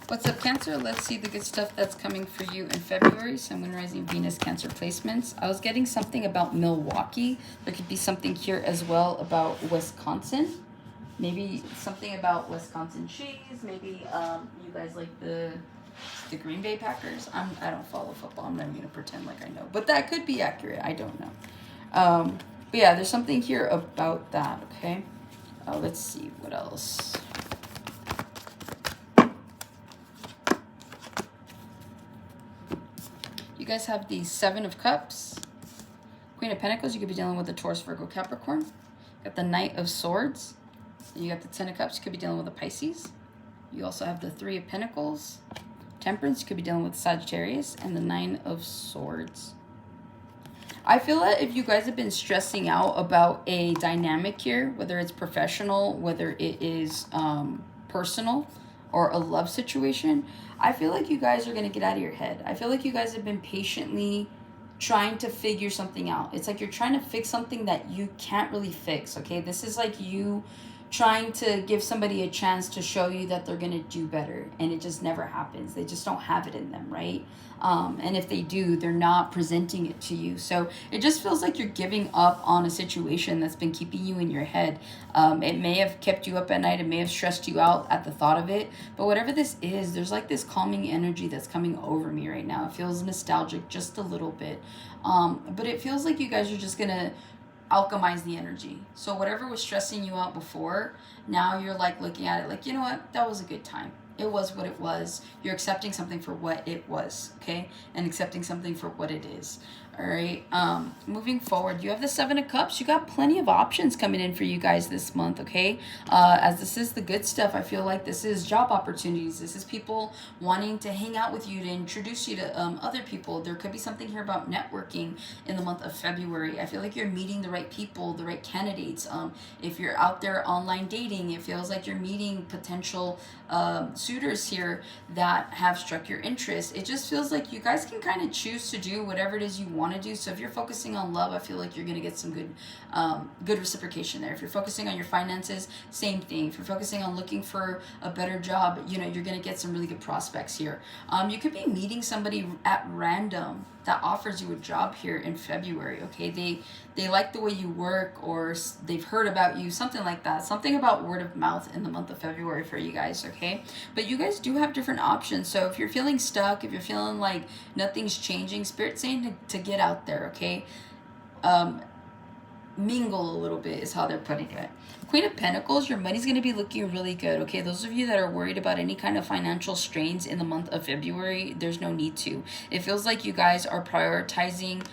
What's up, Cancer? Let's see the good stuff that's coming for you in February. Sun, Moon, Rising, Venus, Cancer placements. I was getting something about Milwaukee. There could be something here as well about Wisconsin. Maybe something about Wisconsin cheese. Maybe you guys like the Green Bay Packers. I don't follow football. I'm not even gonna pretend like I know, but that could be accurate. I don't know. But yeah, there's something here about that. Okay. Let's see what else. You guys have the Seven of Cups, Queen of Pentacles. You could be dealing with the Taurus, Virgo, Capricorn. You got the Knight of Swords. You got the Ten of Cups. You could be dealing with a Pisces. You also have the Three of Pentacles, Temperance. You could be dealing with Sagittarius, and the Nine of Swords. I feel that if you guys have been stressing out about a dynamic here, whether it's professional, whether it is personal, or a love situation, I feel like you guys are going to get out of your head. I feel like you guys have been patiently trying to figure something out. It's like you're trying to fix something that you can't really fix, okay? This is like you trying to give somebody a chance to show you that they're going to do better, and it just never happens. They just don't have it in them, right? And if they do, they're not presenting it to you. So it just feels like you're giving up on a situation that's been keeping you in your head. It may have kept you up at night. It may have stressed you out at the thought of it. But whatever this is, there's like this calming energy that's coming over me right now. It feels nostalgic just a little bit. But it feels like you guys are just going to alchemize the energy. So whatever was stressing you out before, now you're like looking at it like, you know what, that was a good time. It was what it was. You're accepting something for what it was, okay? And accepting something for what it is. All right. Moving forward, you have the Seven of Cups. You got plenty of options coming in for you guys this month, okay? As this is the good stuff, I feel like this is job opportunities. This is people wanting to hang out with you, to introduce you to other people. There could be something here about networking in the month of February. I feel like you're meeting the right people, the right candidates. If you're out there online dating, it feels like you're meeting potential suitors here that have struck your interest. It just feels like you guys can kind of choose to do whatever it is you want to do. So if you're focusing on love, I feel like you're going to get some good reciprocation there. If you're focusing on your finances, same thing. If you're focusing on looking for a better job, you know, you're going to get some really good prospects here. You could be meeting somebody at random that offers you a job here in February, okay? They like the way you work, or they've heard about you, something like that. Something about word of mouth in the month of February for you guys, okay? But you guys do have different options. So if you're feeling stuck, if you're feeling like nothing's changing, Spirit's saying to get out there, okay? Mingle a little bit is how they're putting it. Queen of Pentacles, your money's going to be looking really good, okay? Those of you that are worried about any kind of financial strains in the month of February, there's no need to. It feels like you guys are prioritizing,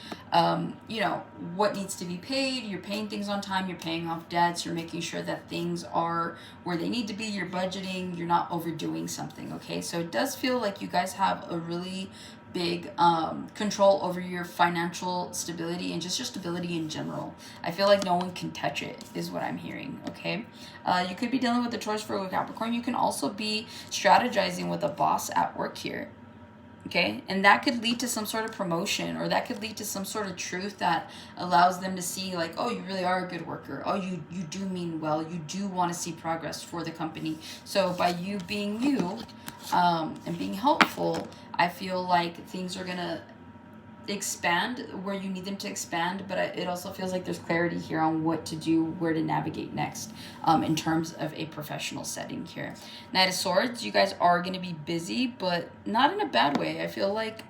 you know, what needs to be paid. You're paying things on time. You're paying off debts. You're making sure that things are where they need to be. You're budgeting. You're not overdoing something, okay? So it does feel like you guys have a really big control over your financial stability and just your stability in general. I feel like no one can touch it is what I'm hearing, okay? You could be dealing with the Taurus, Virgo, Capricorn. You can also be strategizing with a boss at work here, okay? And that could lead to some sort of promotion, or that could lead to some sort of truth that allows them to see like, oh, you really are a good worker. Oh, you do mean well. You do want to see progress for the company. So by you being you and being helpful, I feel like things are going to expand where you need them to expand, but it also feels like there's clarity here on what to do, where to navigate next in terms of a professional setting here. Knight of Swords, you guys are going to be busy, but not in a bad way. I feel like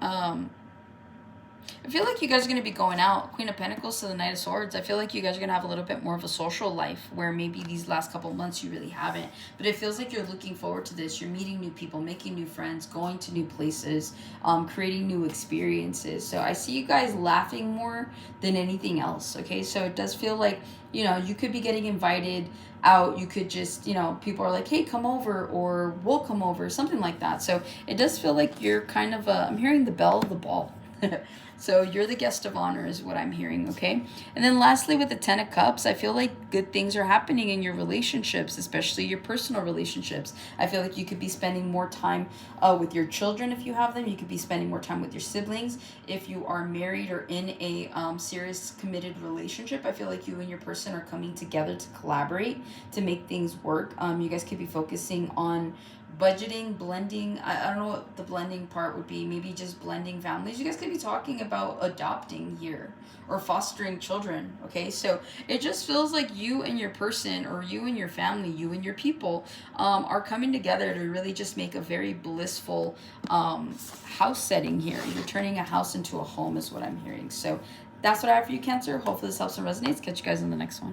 you guys are going to be going out. Queen of Pentacles to the Knight of Swords. I feel like you guys are going to have a little bit more of a social life where maybe these last couple months you really haven't. But it feels like you're looking forward to this. You're meeting new people, making new friends, going to new places, creating new experiences. So I see you guys laughing more than anything else, okay? So it does feel like, you know, you could be getting invited out. You could just, you know, people are like, hey, come over, or we'll come over, something like that. So it does feel like you're kind of, I'm hearing the belle of the ball. So you're the guest of honor is what I'm hearing, okay? And then lastly, with the Ten of Cups, I feel like good things are happening in your relationships, especially your personal relationships. I feel like you could be spending more time with your children if you have them. You could be spending more time with your siblings. If you are married or in a serious committed relationship, I feel like you and your person are coming together to collaborate, to make things work. You guys could be focusing on budgeting, blending. I don't know what the blending part would be. Maybe just blending families. You guys could be talking about adopting here or fostering children. Okay, so it just feels like you and your person, or you and your family, you and your people are coming together to really just make a very blissful house setting here. You're turning a house into a home is what I'm hearing. So that's what I have for you, Cancer. Hopefully this helps and resonates. Catch you guys in the next one.